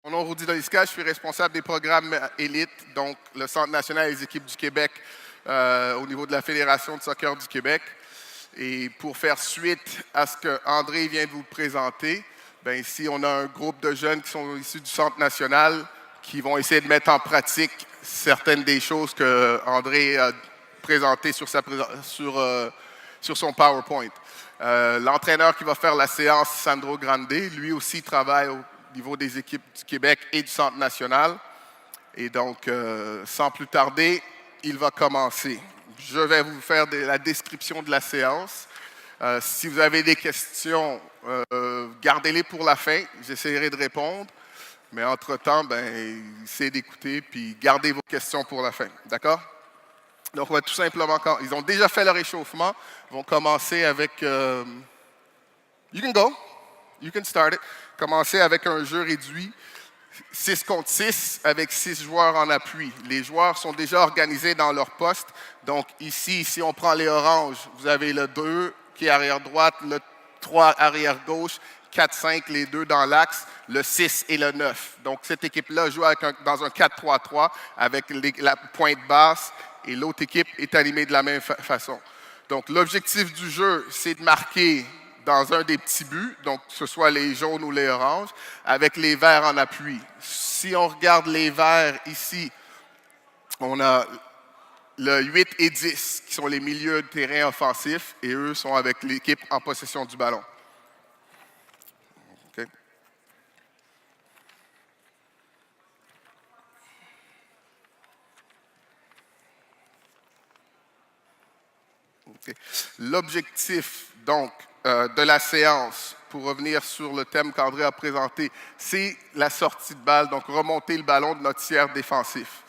Mon nom est Rudy Dolisca, je suis responsable des programmes élites, donc le Centre national des équipes du Québec au niveau de la Fédération de soccer du Québec. Et pour faire suite à ce que André vient de vous présenter, bien ici on a un groupe de jeunes qui sont issus du Centre national qui vont essayer de mettre en pratique certaines des choses que André a présentées sur son PowerPoint. L'entraîneur qui va faire la séance, Sandro Grande, lui aussi travaille au niveau des équipes du Québec et du Centre national. Et donc, sans plus tarder, il va commencer. Je vais vous faire la description de la séance. Si vous avez des questions, gardez-les pour la fin. J'essaierai de répondre. Mais entre-temps, essayez d'écouter puis gardez vos questions pour la fin. D'accord? Donc, on va tout simplement... Ils ont déjà fait leur échauffement. Ils vont commencer avec... You can go. You can start it. Commencer avec un jeu réduit, 6 contre 6, avec 6 joueurs en appui. Les joueurs sont déjà organisés dans leur poste. Donc ici, si on prend les oranges, vous avez le 2 qui est arrière droite, le 3 arrière gauche, 4-5, les deux dans l'axe, le 6 et le 9. Donc cette équipe-là joue dans un 4-3-3 avec la pointe basse et l'autre équipe est animée de la même façon. Donc l'objectif du jeu, c'est de marquer dans un des petits buts, donc que ce soit les jaunes ou les oranges, avec les verts en appui. Si on regarde les verts ici, on a le 8 et 10 qui sont les milieux de terrain offensifs et eux sont avec l'équipe en possession du ballon. Okay. Okay. L'objectif, donc, de la séance, pour revenir sur le thème qu'André a présenté, c'est la sortie de balle, donc remonter le ballon de notre tiers défensif.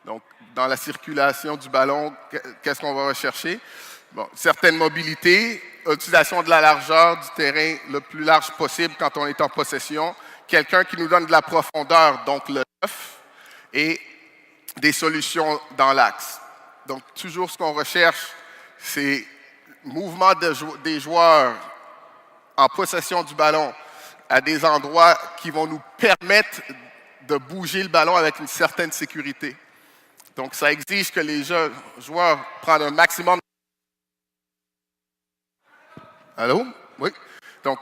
Donc, dans la circulation du ballon, qu'est-ce qu'on va rechercher? Bon, certaines mobilités, utilisation de la largeur du terrain le plus large possible quand on est en possession, quelqu'un qui nous donne de la profondeur, donc le 9, et des solutions dans l'axe. Donc, toujours ce qu'on recherche, c'est mouvement des joueurs en possession du ballon à des endroits qui vont nous permettre de bouger le ballon avec une certaine sécurité. Donc, ça exige que les joueurs prennent un maximum. Allô? Oui? Donc,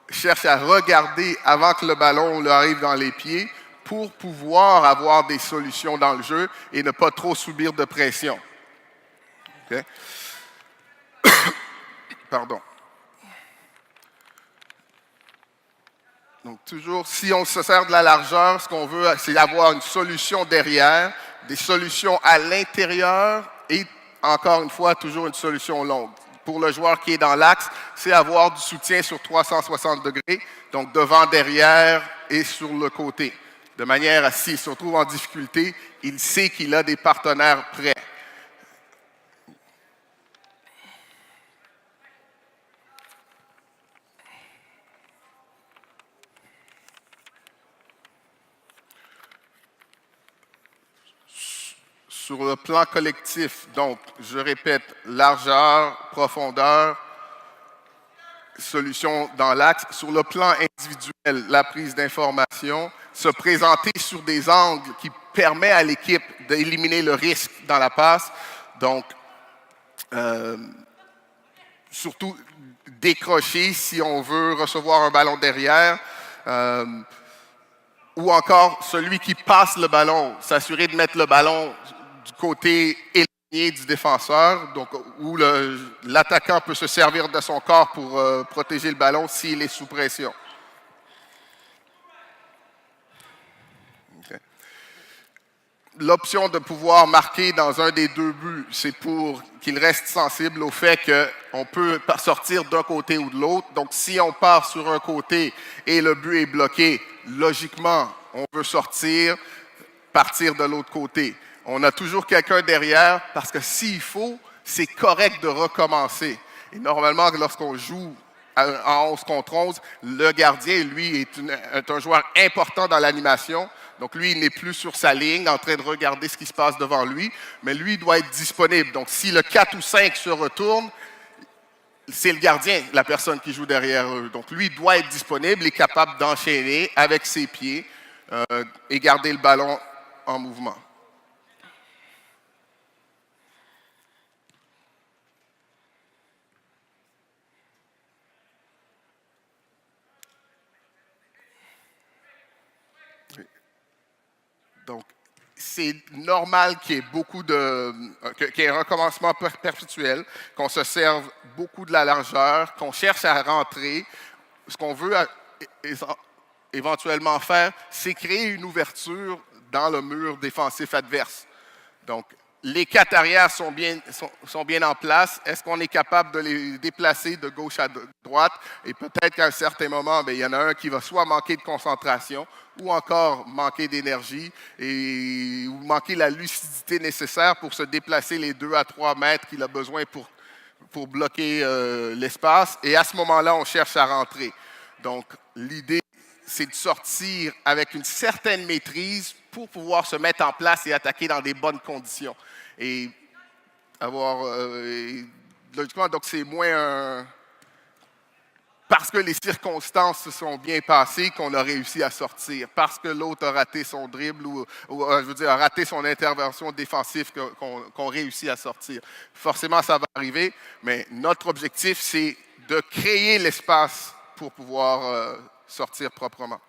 cherche à regarder avant que le ballon leur arrive dans les pieds pour pouvoir avoir des solutions dans le jeu et ne pas trop subir de pression. Okay? Pardon. Donc, toujours, si on se sert de la largeur, ce qu'on veut, c'est avoir une solution derrière, des solutions à l'intérieur et, encore une fois, toujours une solution longue. Pour le joueur qui est dans l'axe, c'est avoir du soutien sur 360 degrés, donc devant, derrière et sur le côté. De manière à, s'il se retrouve en difficulté, il sait qu'il a des partenaires prêts. Sur le plan collectif, donc, je répète, largeur, profondeur, solution dans l'axe. Sur le plan individuel, la prise d'information, se présenter sur des angles qui permettent à l'équipe d'éliminer le risque dans la passe. Donc, surtout décrocher si on veut recevoir un ballon derrière. Ou encore celui qui passe le ballon, s'assurer de mettre le ballon du côté éloigné du défenseur, donc où l'attaquant peut se servir de son corps pour protéger le ballon s'il est sous pression. Okay. L'option de pouvoir marquer dans un des deux buts, c'est pour qu'il reste sensible au fait qu'on peut sortir d'un côté ou de l'autre. Donc, si on part sur un côté et le but est bloqué, logiquement, on veut partir de l'autre côté. On a toujours quelqu'un derrière parce que s'il faut, c'est correct de recommencer. Et normalement, lorsqu'on joue en 11 contre 11, le gardien, lui, est un joueur important dans l'animation. Donc, lui, il n'est plus sur sa ligne en train de regarder ce qui se passe devant lui, mais lui, il doit être disponible. Donc, si le 4 ou 5 se retourne, c'est le gardien, la personne qui joue derrière eux. Donc, lui, il doit être disponible et capable d'enchaîner avec ses pieds et garder le ballon en mouvement. Donc, c'est normal qu'il y ait qu'il y ait un recommencement perpétuel, qu'on se serve beaucoup de la largeur, qu'on cherche à rentrer. Ce qu'on veut éventuellement faire, c'est créer une ouverture dans le mur défensif adverse. Donc, les quatre arrières sont bien en place. Est-ce qu'on est capable de les déplacer de gauche à droite? Et peut-être qu'à un certain moment, il y en a un qui va soit manquer de concentration ou encore manquer d'énergie ou manquer la lucidité nécessaire pour se déplacer les 2 à 3 mètres qu'il a besoin pour bloquer l'espace. Et à ce moment-là, on cherche à rentrer. Donc, l'idée, c'est de sortir avec une certaine maîtrise pour pouvoir se mettre en place et attaquer dans des bonnes conditions. Et avoir, logiquement, donc c'est moins parce que les circonstances se sont bien passées qu'on a réussi à sortir, parce que l'autre a raté son dribble ou je veux dire, a raté son intervention défensive qu'on réussit à sortir. Forcément, ça va arriver, mais notre objectif, c'est de créer l'espace pour pouvoir sortir proprement.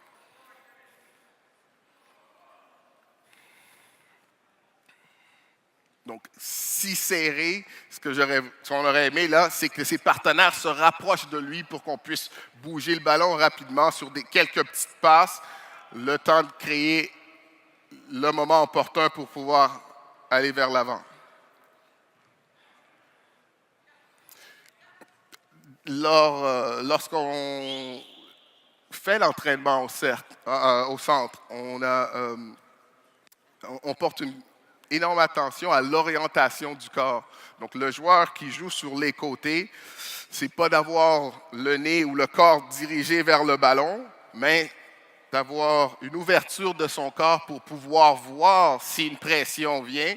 Donc, si serré, ce qu'on aurait aimé là, c'est que ses partenaires se rapprochent de lui pour qu'on puisse bouger le ballon rapidement sur quelques petites passes, le temps de créer le moment opportun pour pouvoir aller vers l'avant. Lorsqu'on fait l'entraînement au centre, on porte une énorme attention à l'orientation du corps. Donc, le joueur qui joue sur les côtés, c'est pas d'avoir le nez ou le corps dirigé vers le ballon, mais d'avoir une ouverture de son corps pour pouvoir voir si une pression vient,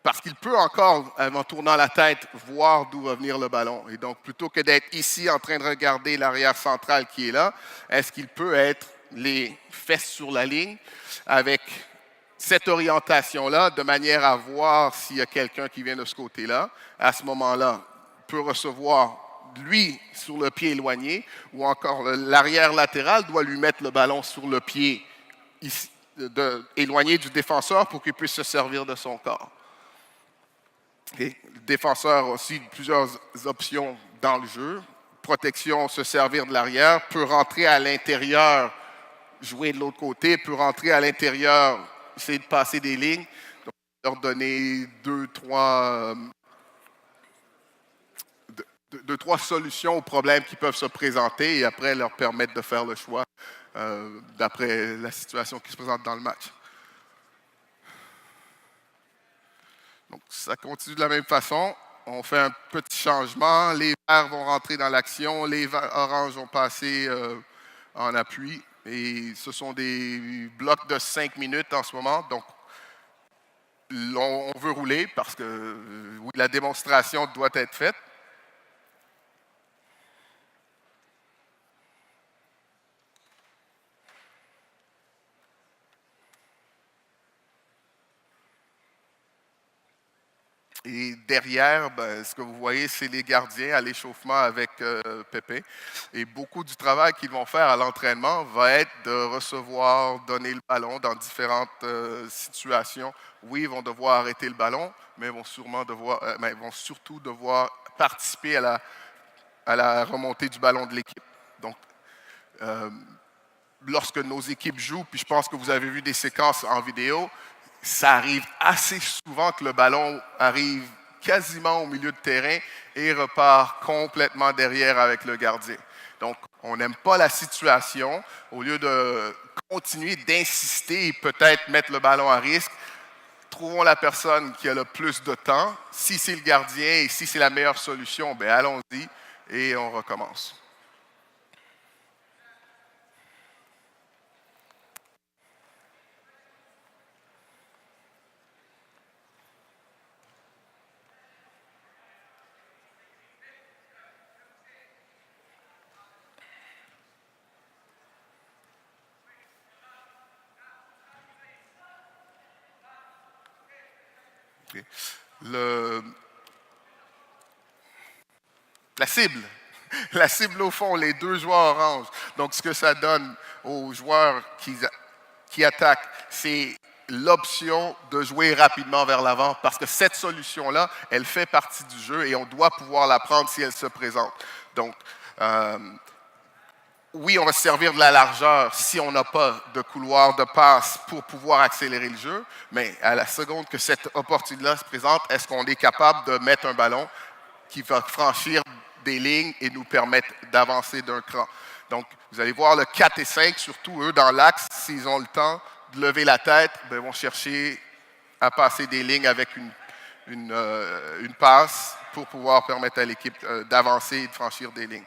parce qu'il peut encore, en tournant la tête, voir d'où va venir le ballon. Et donc, plutôt que d'être ici en train de regarder l'arrière central qui est là, est-ce qu'il peut être les fesses sur la ligne avec cette orientation-là, de manière à voir s'il y a quelqu'un qui vient de ce côté-là. À ce moment-là, il peut recevoir, lui, sur le pied éloigné, ou encore l'arrière latéral doit lui mettre le ballon sur le pied éloigné du défenseur pour qu'il puisse se servir de son corps. Okay. Le défenseur a aussi plusieurs options dans le jeu. Protection, se servir de l'arrière, peut rentrer à l'intérieur, jouer de l'autre côté, peut rentrer à l'intérieur, essayer de passer des lignes, donc leur donner deux, trois solutions aux problèmes qui peuvent se présenter et après leur permettre de faire le choix d'après la situation qui se présente dans le match. Donc, ça continue de la même façon. On fait un petit changement. Les verts vont rentrer dans l'action. Les oranges vont passer en appui. Et ce sont des blocs de 5 minutes en ce moment. Donc, on veut rouler parce que oui, la démonstration doit être faite. Et derrière, ce que vous voyez, c'est les gardiens à l'échauffement avec Pépé. Et beaucoup du travail qu'ils vont faire à l'entraînement va être de recevoir, donner le ballon dans différentes situations. Oui, ils vont devoir arrêter le ballon, mais ils vont surtout devoir participer à la remontée du ballon de l'équipe. Donc, lorsque nos équipes jouent, puis je pense que vous avez vu des séquences en vidéo, ça arrive assez souvent que le ballon arrive quasiment au milieu de terrain et repart complètement derrière avec le gardien. Donc, on n'aime pas la situation. Au lieu de continuer d'insister et peut-être mettre le ballon à risque, trouvons la personne qui a le plus de temps. Si c'est le gardien et si c'est la meilleure solution, allons-y et on recommence. OK. Le- la cible. La cible au fond, les deux joueurs orange. Donc, ce que ça donne aux joueurs qui attaquent, c'est l'option de jouer rapidement vers l'avant parce que cette solution-là, elle fait partie du jeu et on doit pouvoir la prendre si elle se présente. Donc, oui, on va se servir de la largeur si on n'a pas de couloir de passe pour pouvoir accélérer le jeu, mais à la seconde que cette opportunité-là se présente, est-ce qu'on est capable de mettre un ballon qui va franchir des lignes et nous permettre d'avancer d'un cran? Donc, vous allez voir le 4 et 5, surtout eux, dans l'axe, s'ils ont le temps de lever la tête, ben, ils vont chercher à passer des lignes avec une passe pour pouvoir permettre à l'équipe d'avancer et de franchir des lignes.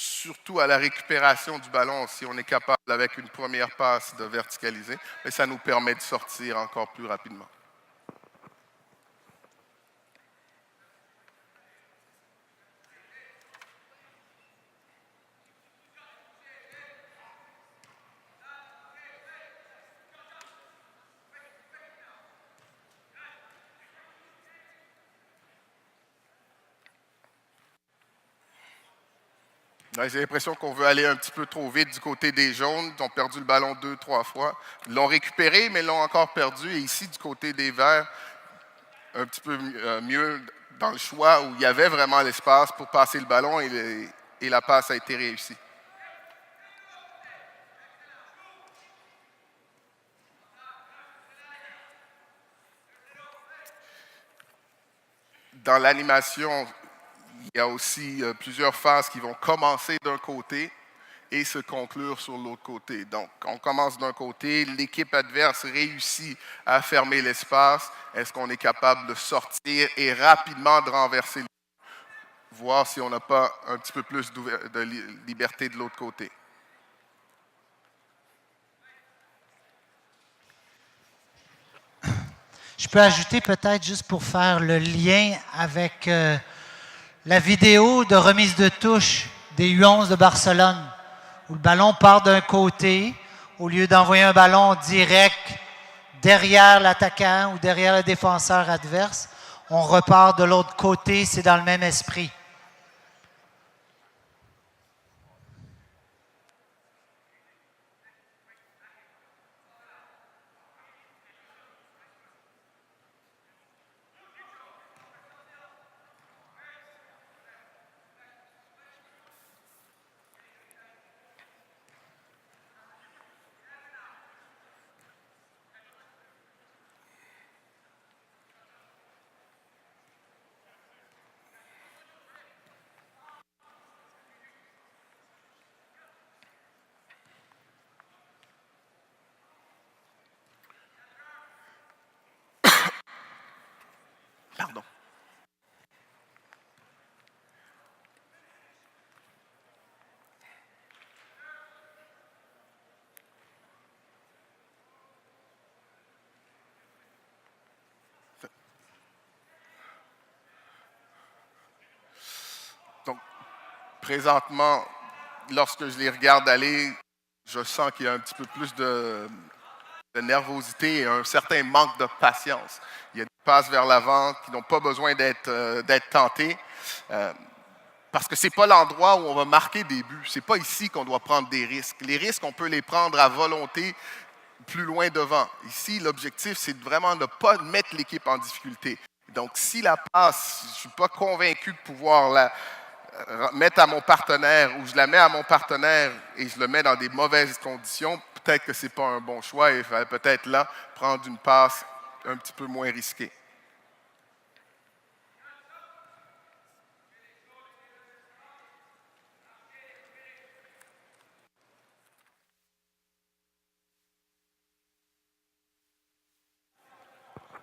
Surtout à la récupération du ballon, si on est capable, avec une première passe, de verticaliser, mais ça nous permet de sortir encore plus rapidement. Ouais, j'ai l'impression qu'on veut aller un petit peu trop vite du côté des jaunes. Ils ont perdu le ballon 2, 3 fois. Ils l'ont récupéré, mais ils l'ont encore perdu. Et ici, du côté des verts, un petit peu mieux dans le choix où il y avait vraiment l'espace pour passer le ballon et la passe a été réussie. Dans l'animation, il y a aussi plusieurs phases qui vont commencer d'un côté et se conclure sur l'autre côté. Donc, on commence d'un côté, l'équipe adverse réussit à fermer l'espace. Est-ce qu'on est capable de sortir et rapidement de renverser, voir si on n'a pas un petit peu plus de liberté de l'autre côté? Je peux ajouter peut-être juste pour faire le lien avec la vidéo de remise de touche des U11 de Barcelone, où le ballon part d'un côté, au lieu d'envoyer un ballon direct derrière l'attaquant ou derrière le défenseur adverse, on repart de l'autre côté, c'est dans le même esprit. Pardon. Donc, présentement, lorsque je les regarde aller, je sens qu'il y a un petit peu plus de nervosité et un certain manque de patience. Il y a des passes vers l'avant qui n'ont pas besoin d'être tentées parce que ce n'est pas l'endroit où on va marquer des buts. Ce n'est pas ici qu'on doit prendre des risques. Les risques, on peut les prendre à volonté plus loin devant. Ici, l'objectif, c'est vraiment de ne pas mettre l'équipe en difficulté. Donc, si la passe, je ne suis pas convaincu de pouvoir la mettre à mon partenaire ou je la mets à mon partenaire et je le mets dans des mauvaises conditions, peut-être que ce n'est pas un bon choix et il fallait peut-être là prendre une passe un petit peu moins risquée.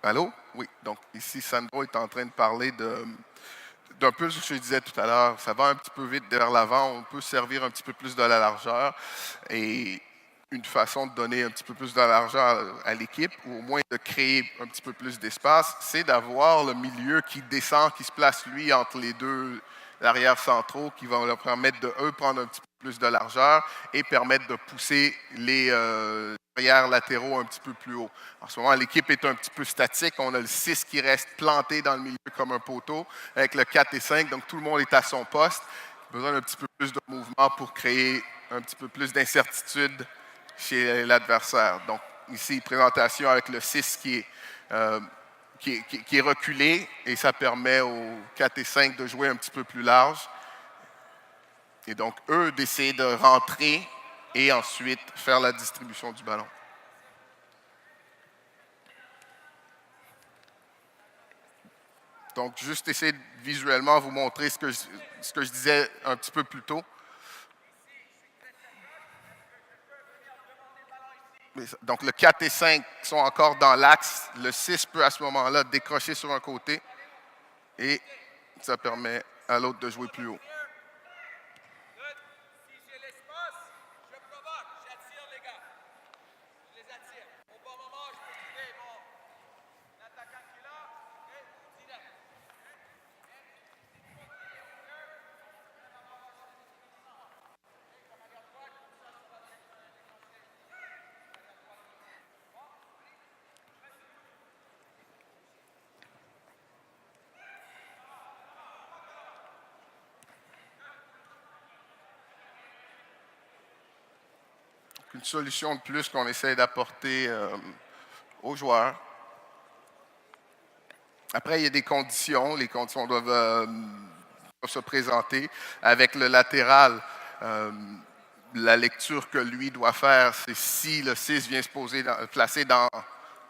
Allô? Oui. Donc, ici, Sandro est en train de parler d'un peu ce que je disais tout à l'heure. Ça va un petit peu vite vers l'avant. On peut servir un petit peu plus de la largeur. Et une façon de donner un petit peu plus de largeur à l'équipe, ou au moins de créer un petit peu plus d'espace, c'est d'avoir le milieu qui descend, qui se place, lui, entre les deux arrières centraux, qui vont leur permettre de, eux, prendre un petit peu plus de largeur et permettre de pousser les arrières latéraux un petit peu plus haut. En ce moment, l'équipe est un petit peu statique. On a le 6 qui reste planté dans le milieu comme un poteau, avec le 4 et 5, donc tout le monde est à son poste. Besoin d'un petit peu plus de mouvement pour créer un petit peu plus d'incertitude chez l'adversaire. Donc, ici, présentation avec le 6 qui est reculé et ça permet aux 4 et 5 de jouer un petit peu plus large. Et donc, eux d'essayer de rentrer et ensuite faire la distribution du ballon. Donc, juste essayer de visuellement vous montrer ce que je disais un petit peu plus tôt. Donc, le 4 et 5 sont encore dans l'axe. Le 6 peut à ce moment-là décrocher sur un côté et ça permet à l'autre de jouer plus haut. Une solution de plus qu'on essaie d'apporter aux joueurs. Après, il y a des conditions. Les conditions doivent se présenter. Avec le latéral, la lecture que lui doit faire, c'est si le 6 vient se placer dans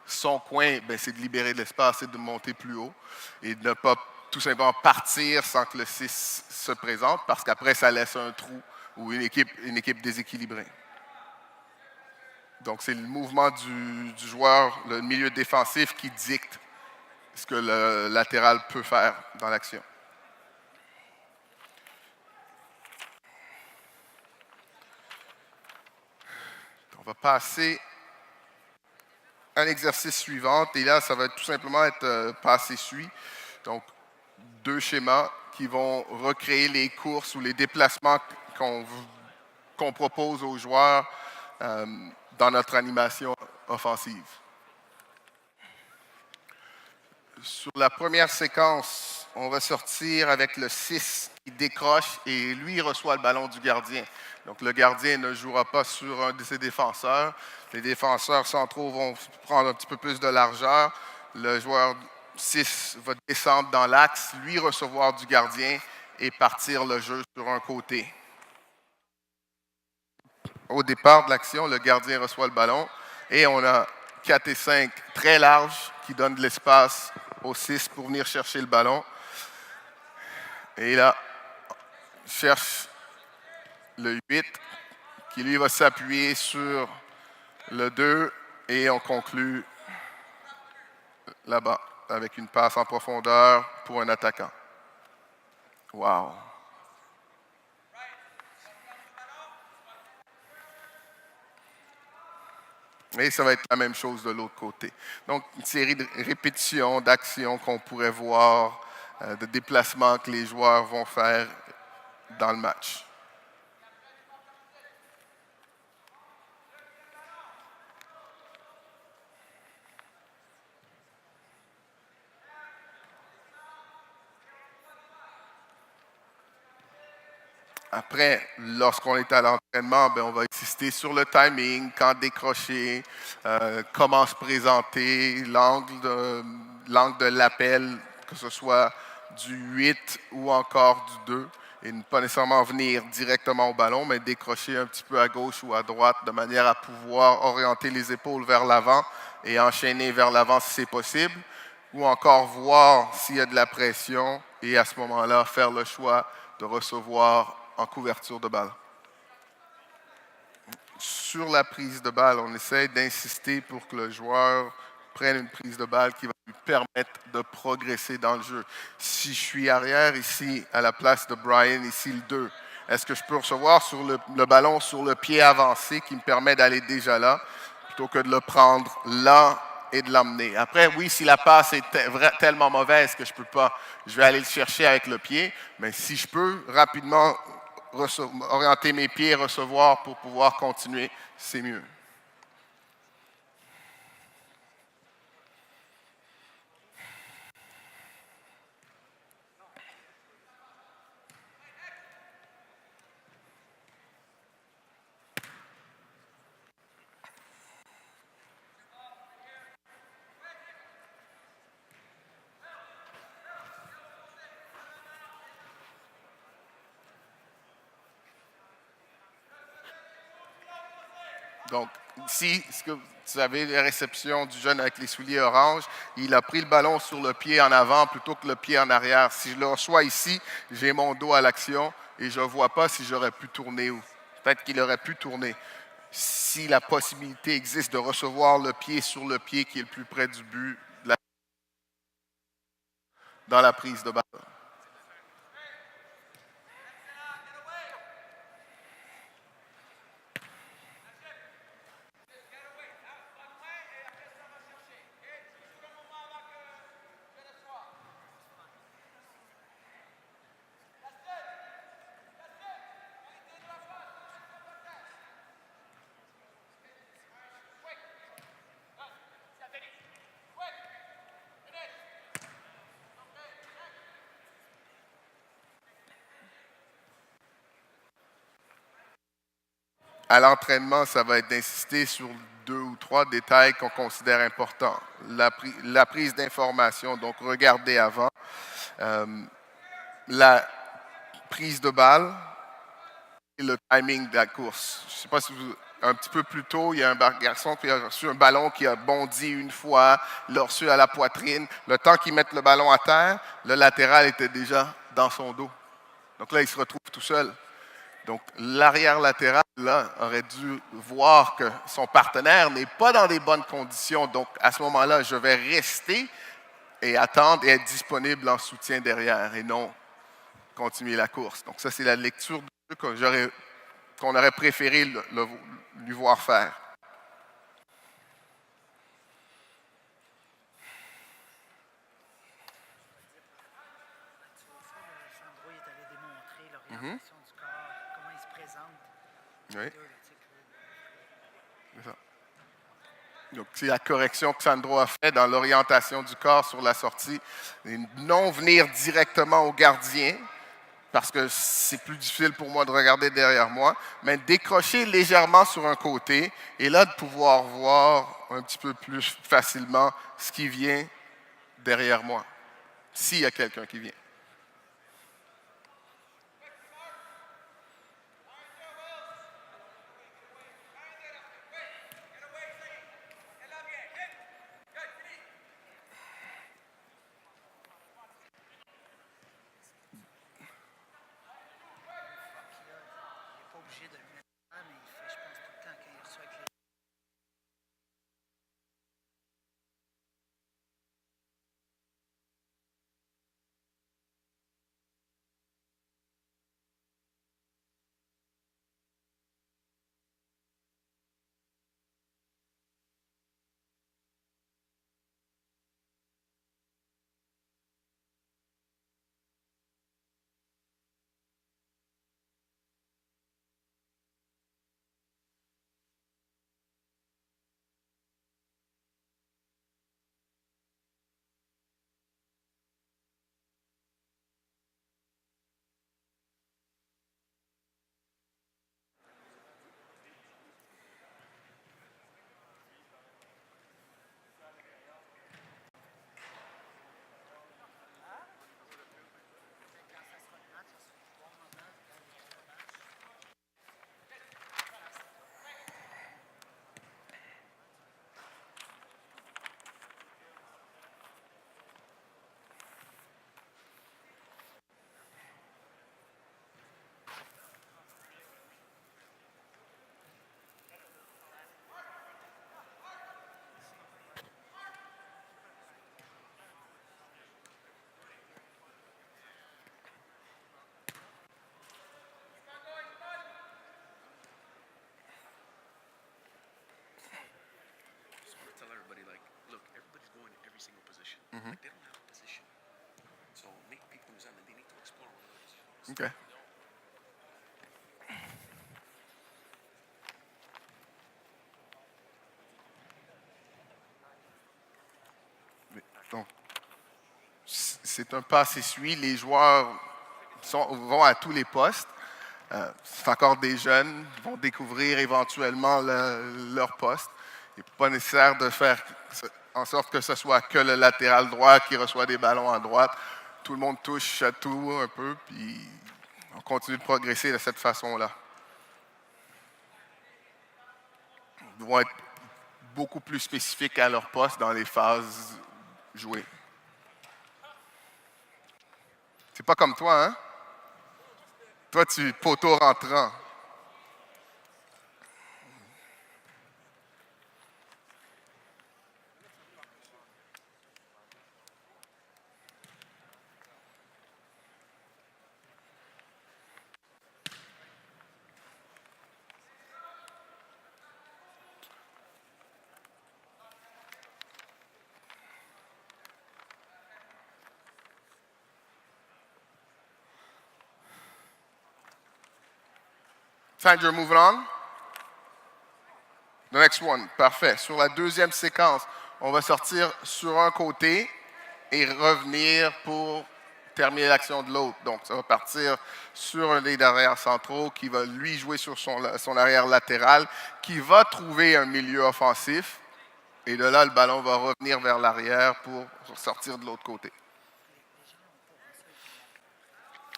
son coin, ben, c'est de libérer de l'espace et de monter plus haut. Et de ne pas tout simplement partir sans que le 6 se présente, parce qu'après, ça laisse un trou ou une équipe déséquilibrée. Donc, c'est le mouvement du joueur, le milieu défensif qui dicte ce que le latéral peut faire dans l'action. On va passer à l'exercice suivant. Et là, ça va tout simplement être passe-essuie. Donc, 2 schémas qui vont recréer les courses ou les déplacements qu'on propose aux joueurs dans notre animation offensive. Sur la première séquence, on va sortir avec le 6 qui décroche et lui reçoit le ballon du gardien. Donc le gardien ne jouera pas sur un de ses défenseurs. Les défenseurs centraux vont prendre un petit peu plus de largeur. Le joueur 6 va descendre dans l'axe, lui recevoir du gardien et partir le jeu sur un côté. Au départ de l'action, le gardien reçoit le ballon et on a 4 et 5 très larges qui donnent de l'espace au 6 pour venir chercher le ballon. Et là, cherche le 8 qui lui va s'appuyer sur le 2 et on conclut là-bas avec une passe en profondeur pour un attaquant. Wow! Et ça va être la même chose de l'autre côté. Donc, une série de répétitions, d'actions qu'on pourrait voir, de déplacements que les joueurs vont faire dans le match. Après, lorsqu'on est à l'entraînement, ben, on va insister sur le timing, quand décrocher, comment se présenter, l'angle de l'appel, que ce soit du 8 ou encore du 2, et ne pas nécessairement venir directement au ballon, mais décrocher un petit peu à gauche ou à droite de manière à pouvoir orienter les épaules vers l'avant et enchaîner vers l'avant si c'est possible, ou encore voir s'il y a de la pression et à ce moment-là, faire le choix de recevoir en couverture de balle. Sur la prise de balle, on essaie d'insister pour que le joueur prenne une prise de balle qui va lui permettre de progresser dans le jeu. Si je suis arrière ici, à la place de Brian, ici le 2, est-ce que je peux recevoir sur le ballon sur le pied avancé qui me permet d'aller déjà là, plutôt que de le prendre là et de l'emmener. Après, oui, si la passe est tellement mauvaise que je peux pas, je vais aller le chercher avec le pied, mais si je peux rapidement orienter mes pieds et recevoir pour pouvoir continuer, c'est mieux. Donc, ici, ce que vous avez la réception du jeune avec les souliers orange, il a pris le ballon sur le pied en avant plutôt que le pied en arrière. Si je le reçois ici, j'ai mon dos à l'action et je ne vois pas si j'aurais pu tourner ou peut-être qu'il aurait pu tourner. Si la possibilité existe de recevoir le pied sur le pied qui est le plus près du but dans la prise de balle. À l'entraînement, ça va être d'insister sur 2 ou 3 détails qu'on considère importants. La prise d'information, donc regarder avant. La prise de balle et le timing de la course. Je ne sais pas si un petit peu plus tôt, il y a un garçon qui a reçu un ballon qui a bondi une fois, l'a reçu à la poitrine. Le temps qu'il mette le ballon à terre, le latéral était déjà dans son dos. Donc là, il se retrouve tout seul. Donc, l'arrière latéral, là, aurait dû voir que son partenaire n'est pas dans des bonnes conditions. Donc, à ce moment-là, je vais rester et attendre et être disponible en soutien derrière et non continuer la course. Donc, ça, c'est la lecture de jeu qu'on aurait préféré lui voir faire. Sandro est allé démontrer l'orientation du corps, comment il se présente. Oui. C'est ça. Donc, c'est la correction que Sandro a fait dans l'orientation du corps sur la sortie. Et non venir directement au gardien, parce que c'est plus difficile pour moi de regarder derrière moi, mais décrocher légèrement sur un côté et là de pouvoir voir un petit peu plus facilement ce qui vient derrière moi, s'il y a quelqu'un qui vient. Obligé de le mettre là, mais il fait, je pense, tout le temps quand il reçoit avec les OK. Donc, c'est un passe-essuie. Les joueurs vont à tous les postes. C'est encore des jeunes, vont découvrir éventuellement leur poste. Il n'est pas nécessaire de faire en sorte que ce soit que le latéral droit qui reçoit des ballons à droite. Tout le monde touche à tout un peu, puis on continue de progresser de cette façon-là. Ils vont être beaucoup plus spécifiques à leur poste dans les phases jouées. C'est pas comme toi, hein? Toi, tu poteau rentrant. Sandra, moving on. The next one. Parfait. Sur la deuxième séquence, on va sortir sur un côté et revenir pour terminer l'action de l'autre. Donc, ça va partir sur un des arrières centraux qui va, lui, jouer sur son arrière latéral, qui va trouver un milieu offensif. Et de là, le ballon va revenir vers l'arrière pour sortir de l'autre côté.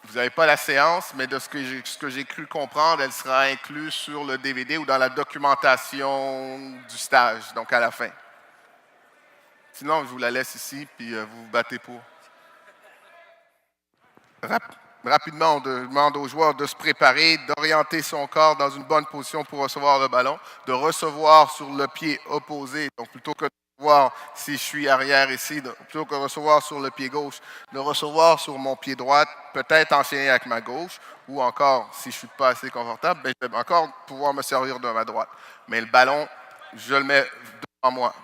Vous n'avez pas la séance, mais de ce que j'ai cru comprendre, elle sera incluse sur le DVD ou dans la documentation du stage, donc à la fin. Sinon, je vous la laisse ici, puis vous vous battez pour. Rapidement, on demande aux joueurs de se préparer, d'orienter son corps dans une bonne position pour recevoir le ballon, de recevoir sur le pied opposé, donc plutôt que de recevoir si je suis arrière ici, plutôt que de recevoir sur le pied gauche, de recevoir sur mon pied droit, peut-être enchaîner avec ma gauche, ou encore, si je ne suis pas assez confortable, ben, je vais encore pouvoir me servir de ma droite. Mais le ballon, je le mets devant moi.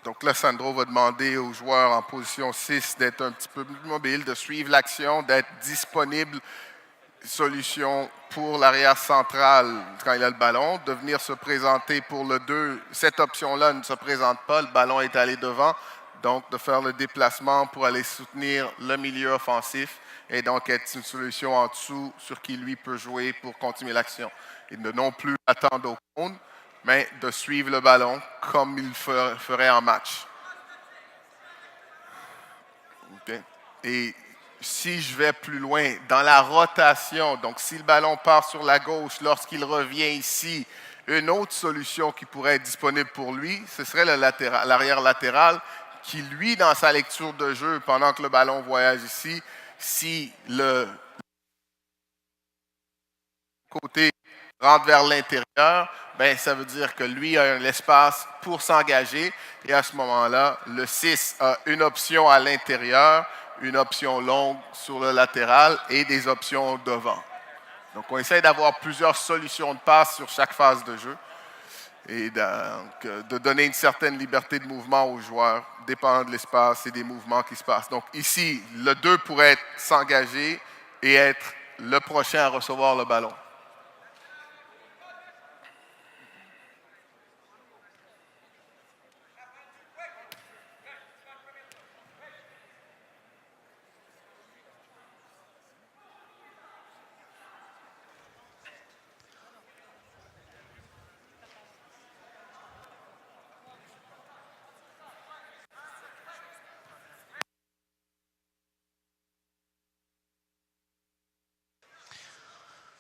Donc là, Sandro va demander aux joueurs en position 6 d'être un petit peu plus mobile, de suivre l'action, d'être disponible, solution pour l'arrière central quand il a le ballon, de venir se présenter pour le 2. Cette option-là ne se présente pas, le ballon est allé devant, donc de faire le déplacement pour aller soutenir le milieu offensif et donc être une solution en dessous sur qui lui peut jouer pour continuer l'action. Et de non plus attendre au cône, mais de suivre le ballon comme il ferait en match. Okay. Et si je vais plus loin, dans la rotation, donc si le ballon part sur la gauche, lorsqu'il revient ici, Une autre solution qui pourrait être disponible pour lui, ce serait l'arrière latéral qui, lui, dans sa lecture de jeu, pendant que le ballon voyage ici, si le côté rentre vers l'intérieur, ben, ça veut dire que lui a l'espace pour s'engager. Et à ce moment-là, le 6 a une option à l'intérieur, une option longue sur le latéral et des options devant. Donc, on essaie d'avoir plusieurs solutions de passe sur chaque phase de jeu et donc, de donner une certaine liberté de mouvement aux joueurs, dépendant de l'espace et des mouvements qui se passent. Donc, ici, le 2 pourrait s'engager et être le prochain à recevoir le ballon.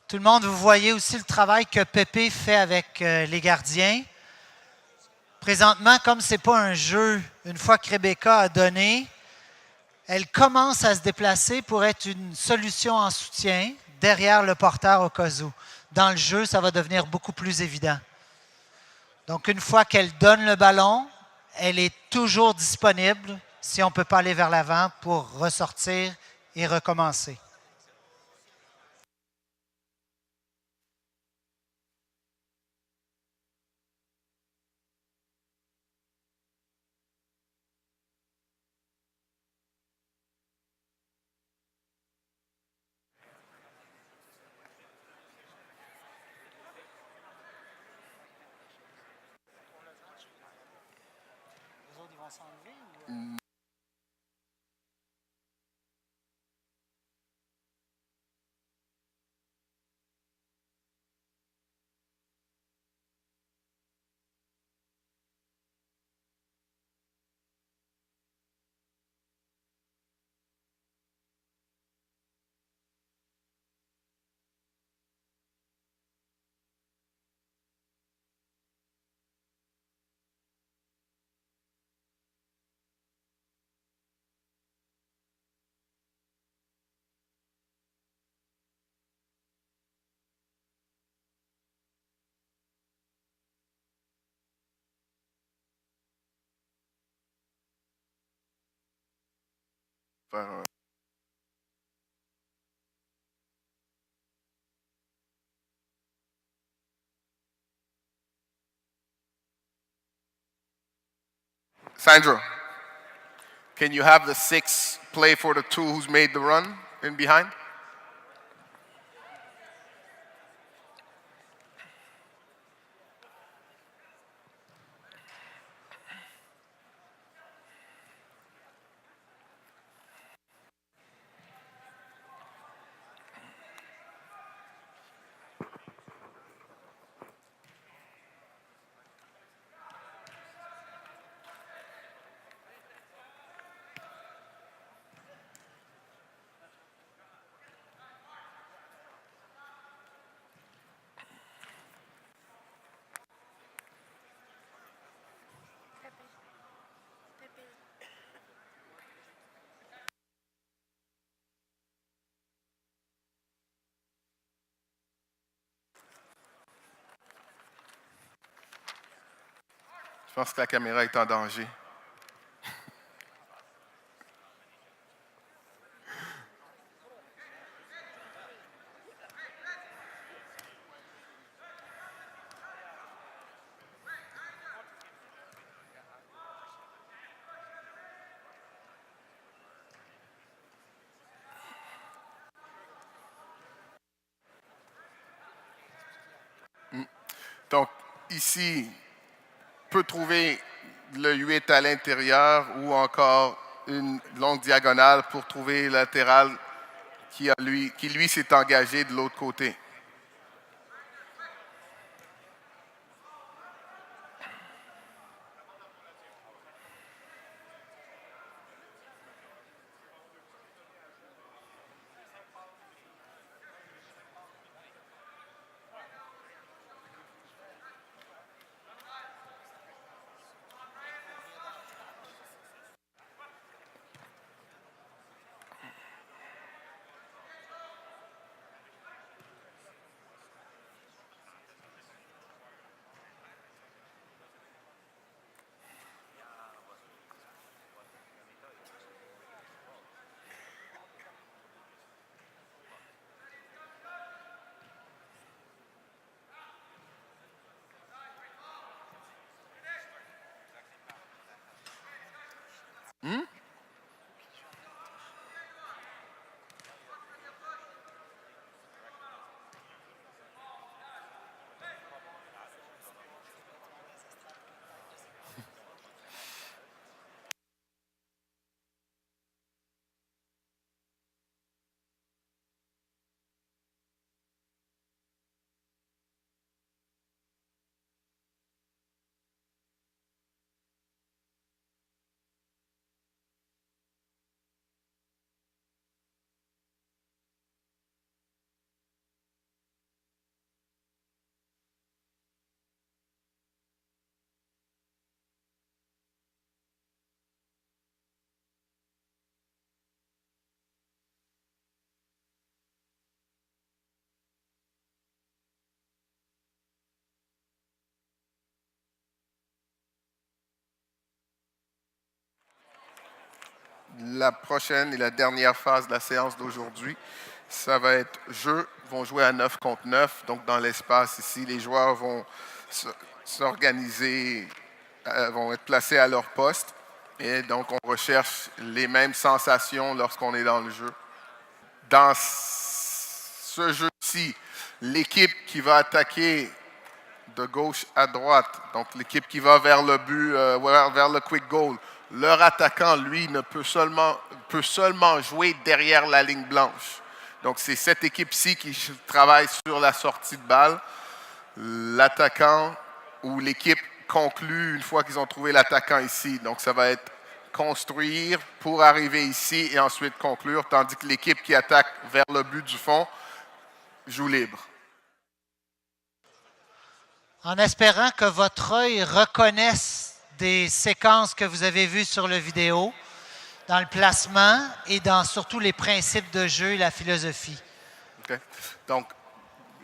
Tout le monde, vous voyez aussi le travail que Pépé fait avec les gardiens. Présentement, comme ce n'est pas un jeu, une fois que Rebecca a donné, elle commence à se déplacer pour être une solution en soutien derrière le porteur au cas où. Dans le jeu, ça va devenir beaucoup plus évident. Donc, une fois qu'elle donne le ballon, elle est toujours disponible si on ne peut pas aller vers l'avant pour ressortir et recommencer. Sandro, can you have the 6 play for the 2 who's made the run in behind? Je pense que la caméra est en danger. Donc, ici, peut trouver le 8 à l'intérieur ou encore une longue diagonale pour trouver le latéral qui lui s'est engagé de l'autre côté. la prochaine et la dernière phase de la séance d'aujourd'hui, ça va être jeu. Ils vont jouer à 9 contre 9. Donc, dans l'espace ici, les joueurs vont s'organiser, vont être placés à leur poste. Et donc, on recherche les mêmes sensations lorsqu'on est dans le jeu. Dans ce jeu-ci, l'équipe qui va attaquer de gauche à droite, donc l'équipe qui va vers le but, vers le quick goal, leur attaquant, lui, peut seulement jouer derrière la ligne blanche. Donc, c'est cette équipe-ci qui travaille sur la sortie de balle. L'attaquant ou l'équipe conclut une fois qu'ils ont trouvé l'attaquant ici. Donc, ça va être construire pour arriver ici et ensuite conclure, tandis que l'équipe qui attaque vers le but du fond joue libre. En espérant que votre œil reconnaisse des séquences que vous avez vues sur la vidéo, dans le placement et dans surtout les principes de jeu et la philosophie. Okay. Donc,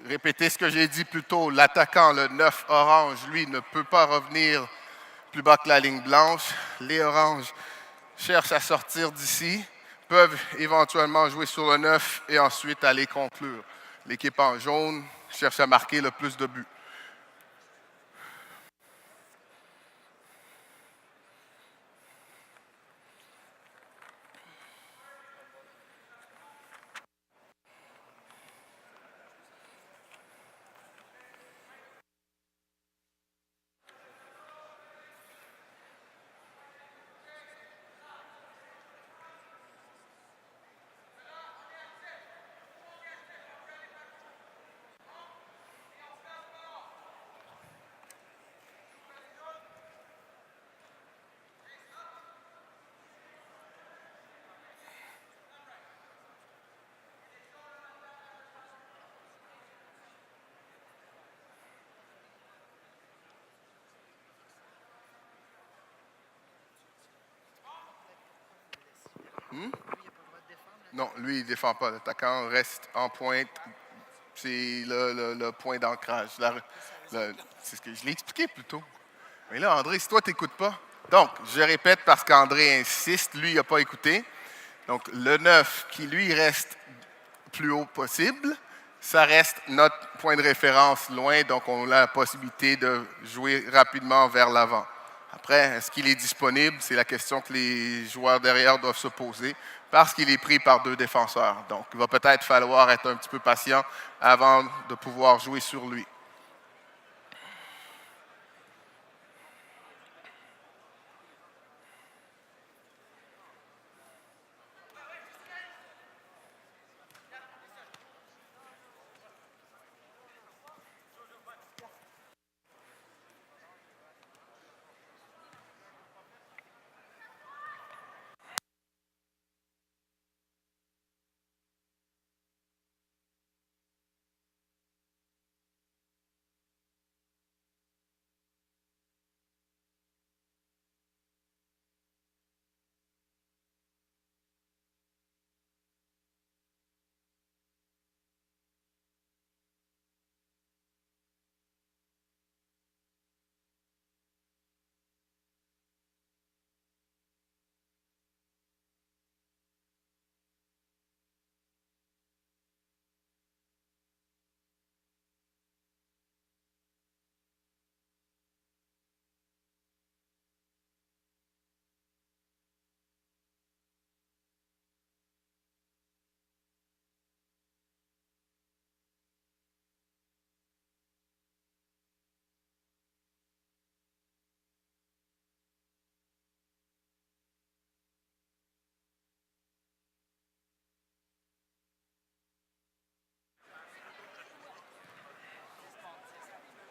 répétez ce que j'ai dit plus tôt. L'attaquant, le 9 orange, lui, ne peut pas revenir plus bas que la ligne blanche. Les oranges cherchent à sortir d'ici, peuvent éventuellement jouer sur le 9 et ensuite aller conclure. L'équipe en jaune cherche à marquer le plus de buts. Non, lui, il ne défend pas. L'attaquant reste en pointe. C'est le point d'ancrage. C'est ce que je l'ai expliqué plus tôt. Mais là, André, si toi, tu n'écoutes pas. Donc, je répète parce qu'André insiste, lui, il n'a pas écouté. Donc, le 9 qui, lui, reste plus haut possible, ça reste notre point de référence loin. Donc, on a la possibilité de jouer rapidement vers l'avant. Après, est-ce qu'il est disponible? C'est la question que les joueurs derrière doivent se poser parce qu'il est pris par deux défenseurs. Donc, il va peut-être falloir être un petit peu patient avant de pouvoir jouer sur lui.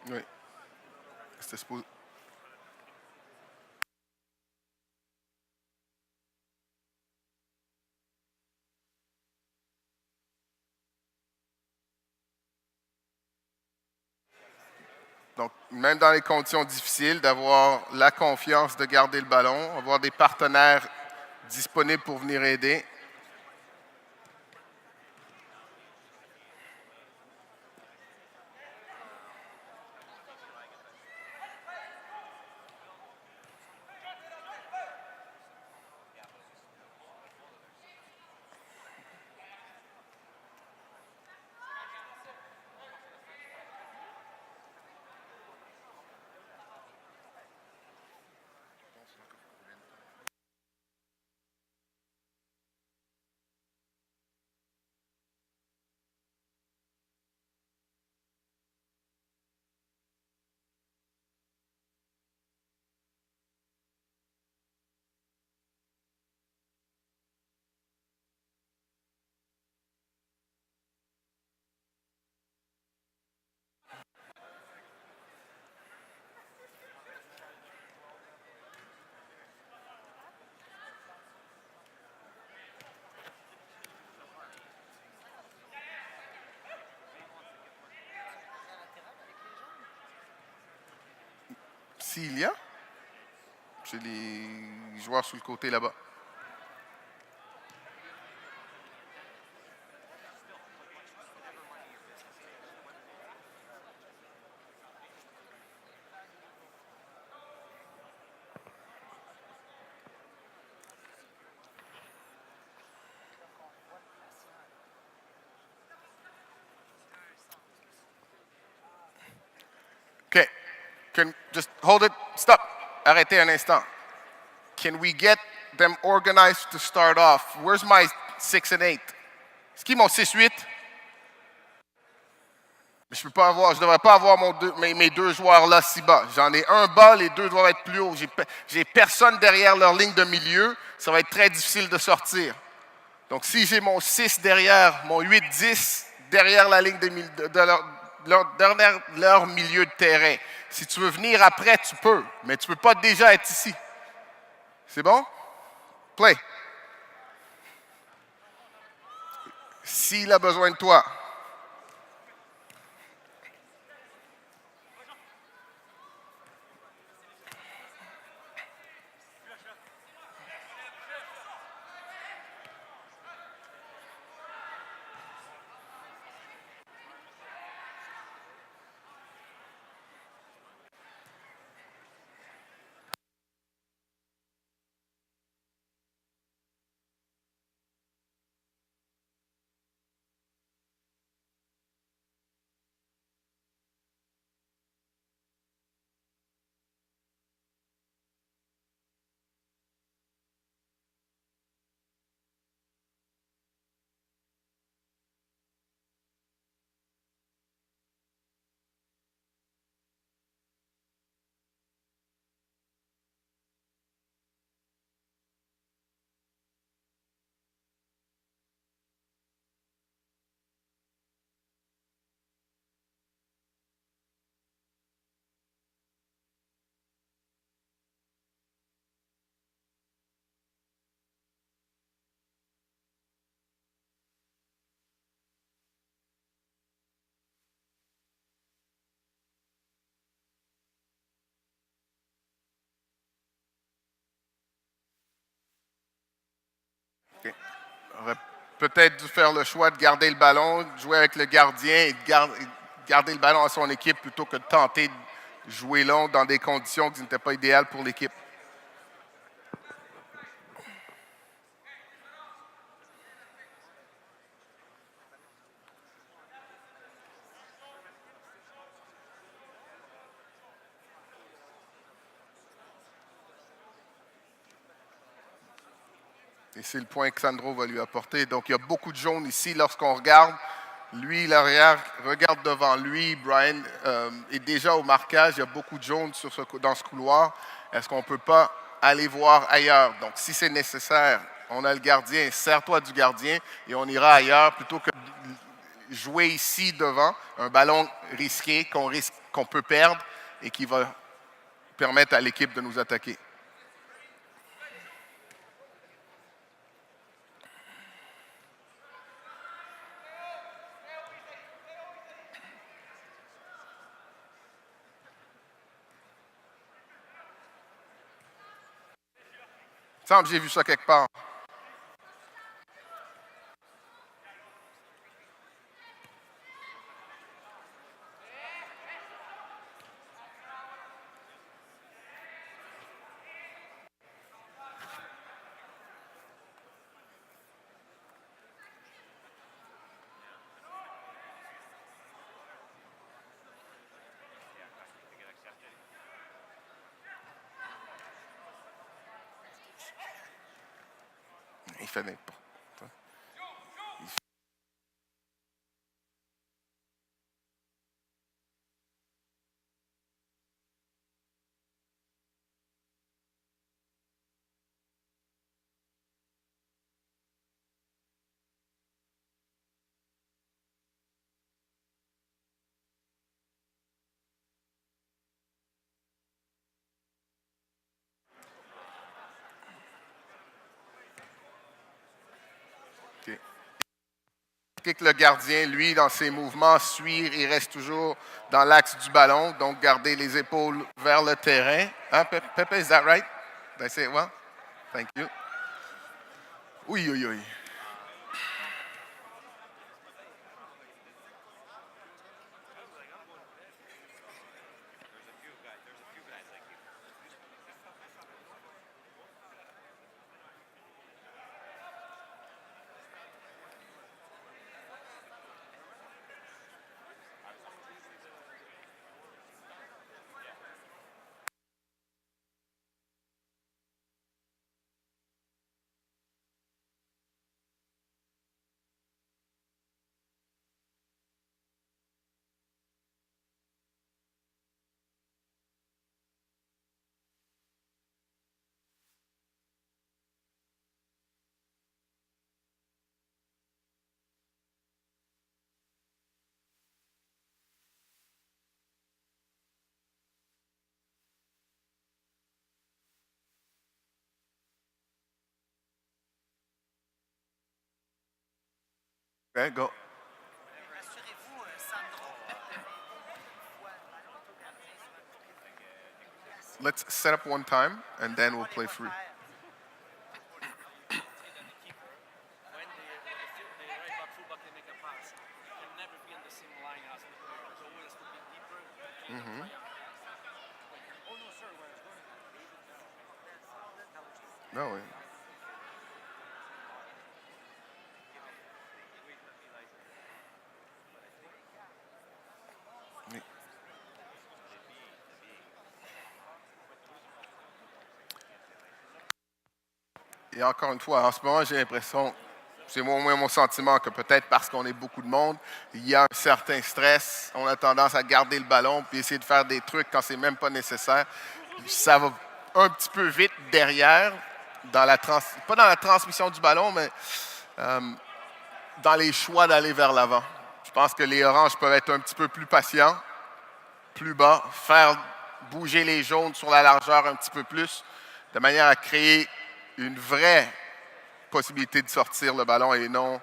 Oui. C'était supposé. Donc, même dans les conditions difficiles, d'avoir la confiance de garder le ballon, avoir des partenaires disponibles pour venir aider. S'il y a, j'ai les joueurs sur le côté là-bas. OK. Just hold it. Stop. Arrêtez un instant. Can we get them organized to start off? Where's my 6 and 8? Est-ce qu'ils m'ont 6-8? Je ne devrais pas avoir mes deux joueurs là si bas. J'en ai un bas, les deux doivent être plus hauts. J'ai personne derrière leur ligne de milieu. Ça va être très difficile de sortir. Donc, si j'ai mon 6 derrière, mon 8-10 derrière la ligne de leur milieu de terrain, si tu veux venir après, tu peux, mais tu ne peux pas déjà être ici. C'est bon? Play. S'il a besoin de toi. Okay. On aurait peut-être dû faire le choix de garder le ballon, de jouer avec le gardien et de garder le ballon à son équipe plutôt que de tenter de jouer long dans des conditions qui n'étaient pas idéales pour l'équipe. Et c'est le point que Sandro va lui apporter. Donc, il y a beaucoup de jaunes ici lorsqu'on regarde. Lui, l'arrière, regarde devant lui. Brian est déjà au marquage. Il y a beaucoup de jaunes dans ce couloir. Est-ce qu'on ne peut pas aller voir ailleurs? Donc, si c'est nécessaire, on a le gardien. Sers-toi du gardien et on ira ailleurs plutôt que de jouer ici devant un ballon risqué qu'on peut perdre et qui va permettre à l'équipe de nous attaquer. Il me semble que j'ai vu ça quelque part. Il fait n'importe quoi. que le gardien, lui, dans ses mouvements, suit et reste toujours dans l'axe du ballon, donc garder les épaules vers le terrain. Hein, Pepe, is that right? Did I say it well? Thank you. Oui, oui, oui. Okay, go. Let's set up one time, and then we'll play free. No, oui. Et encore une fois, en ce moment, j'ai l'impression, c'est au moins mon sentiment, que peut-être parce qu'on est beaucoup de monde, il y a un certain stress. On a tendance à garder le ballon puis essayer de faire des trucs quand c'est même pas nécessaire. Ça va un petit peu vite derrière, pas dans la transmission du ballon, mais dans les choix d'aller vers l'avant. Je pense que les oranges peuvent être un petit peu plus patients, plus bas, faire bouger les jaunes sur la largeur un petit peu plus, de manière à créer une vraie possibilité de sortir le ballon et non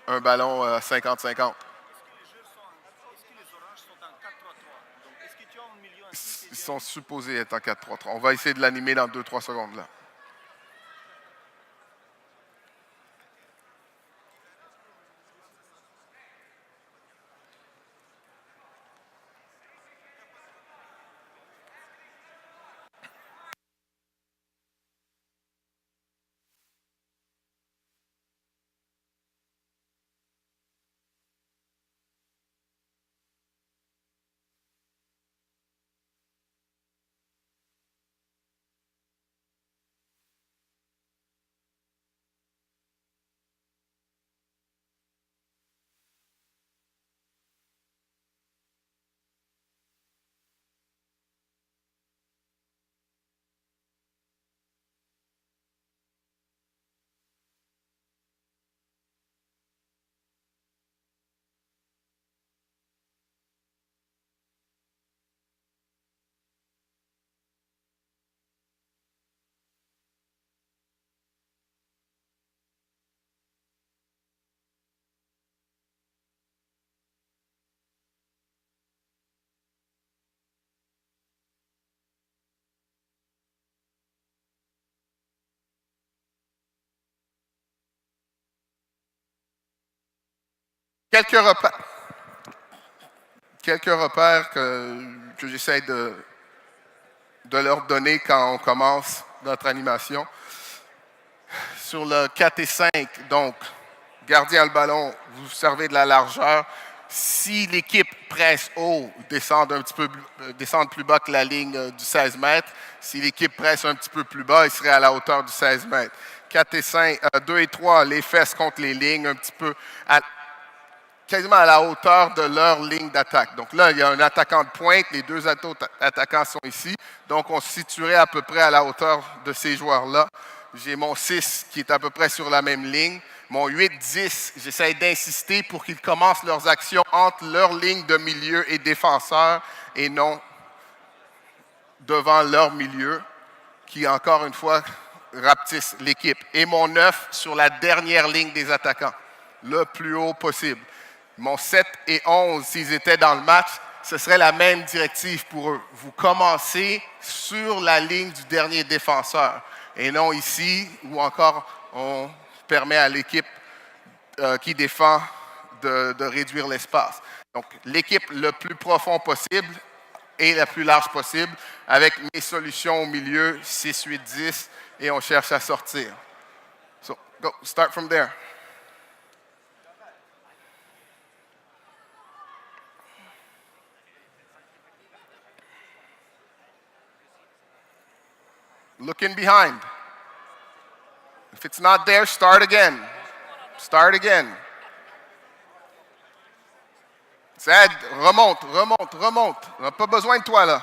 un ballon 50-50. Ils sont supposés être en 4-3-3. On va essayer de l'animer dans 2-3 secondes là. Quelques repères que j'essaie de leur donner quand on commence notre animation. Sur le 4 et 5, donc, gardien le ballon, vous servez de la largeur. Si l'équipe presse haut, descendre plus bas que la ligne du 16 mètres. Si l'équipe presse un petit peu plus bas, il serait à la hauteur du 16 mètres. 4 et 5, 2 et 3, les fesses contre les lignes, un petit peu quasiment à la hauteur de leur ligne d'attaque. Donc là, il y a un attaquant de pointe, les deux attaquants sont ici. Donc on se situerait à peu près à la hauteur de ces joueurs-là. J'ai mon 6 qui est à peu près sur la même ligne. Mon 8-10, j'essaie d'insister pour qu'ils commencent leurs actions entre leur ligne de milieu et défenseur et non devant leur milieu, qui encore une fois rapetissent l'équipe. Et mon 9 sur la dernière ligne des attaquants. le plus haut possible. Mon 7 et 11, s'ils étaient dans le match, ce serait la même directive pour eux. Vous commencez sur la ligne du dernier défenseur et non ici où encore on permet à l'équipe qui défend de réduire l'espace. Donc, l'équipe le plus profond possible et la plus large possible avec mes solutions au milieu, 6, 8, 10, et on cherche à sortir. So, go, start from there. Looking behind. If it's not there, start again. Start again. Zed, remonte, remonte, remonte. On n'a pas besoin de toi là.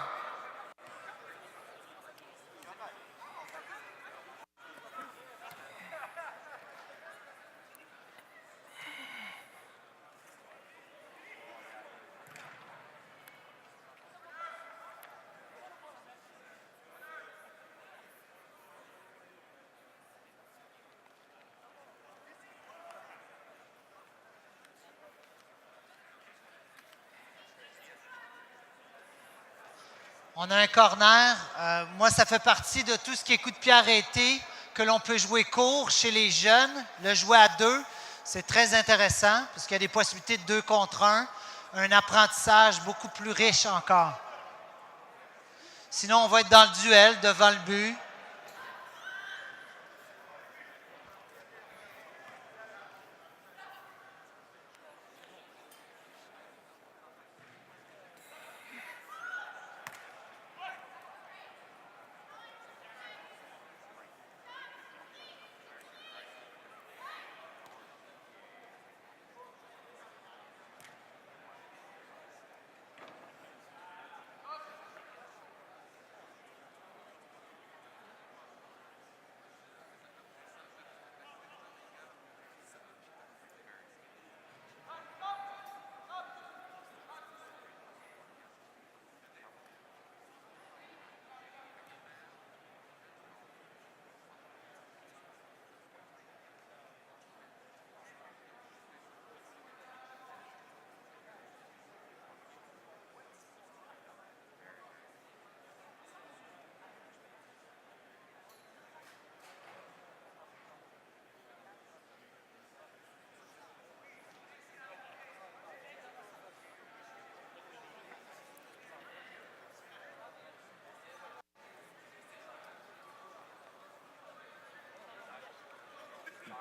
On a un corner. Moi, ça fait partie de tout ce qui est coup de pied arrêté, que l'on peut jouer court chez les jeunes. Le jouer à 2, c'est très intéressant parce qu'il y a des possibilités de 2 contre 1. Un apprentissage beaucoup plus riche encore. Sinon, on va être dans le duel devant le but.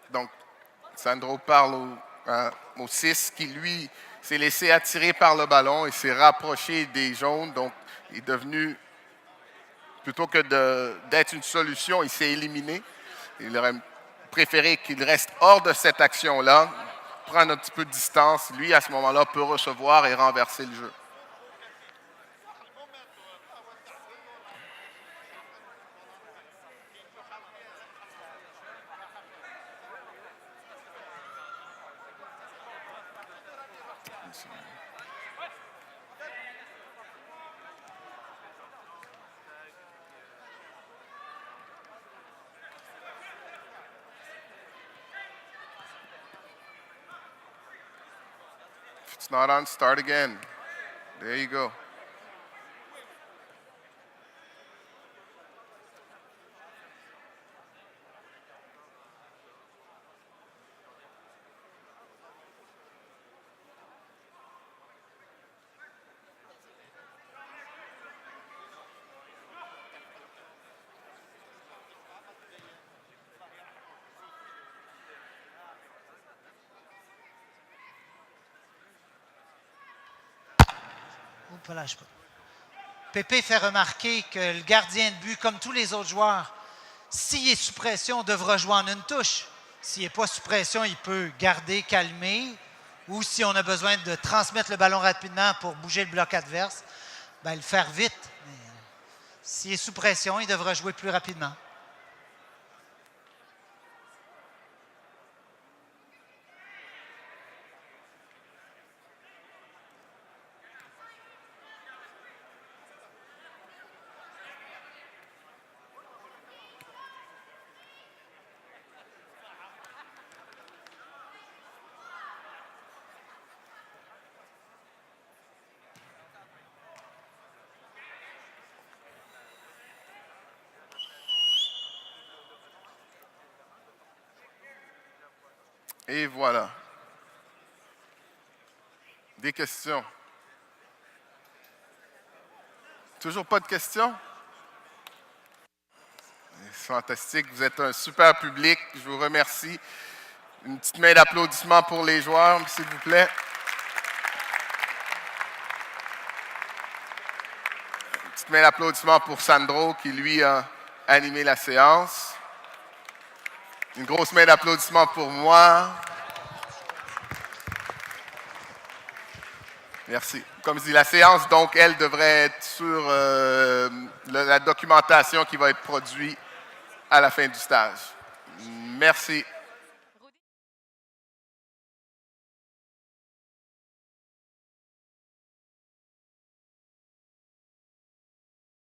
Donc, Sandro parle au 6 qui, lui, s'est laissé attirer par le ballon et s'est rapproché des jaunes. Donc, il est devenu, plutôt que d'être une solution, il s'est éliminé. Il aurait préféré qu'il reste hors de cette action-là, prendre un petit peu de distance. Lui, à ce moment-là, peut recevoir et renverser le jeu. If it's not on, start again. There you go. Pépé fait remarquer que le gardien de but, comme tous les autres joueurs, s'il est sous pression, devra jouer en une touche. S'il n'est pas sous pression, il peut garder, calmer. Ou si on a besoin de transmettre le ballon rapidement pour bouger le bloc adverse, ben, le faire vite. S'il est sous pression, il devra jouer plus rapidement. Et voilà. Des questions? Toujours pas de questions? Fantastique, vous êtes un super public, je vous remercie. Une petite main d'applaudissement pour les joueurs, s'il vous plaît. Une petite main d'applaudissement pour Sandro, qui lui a animé la séance. Une grosse main d'applaudissement pour moi. Merci. Comme je dis, la séance, donc, elle devrait être sur la documentation qui va être produite à la fin du stage. Merci.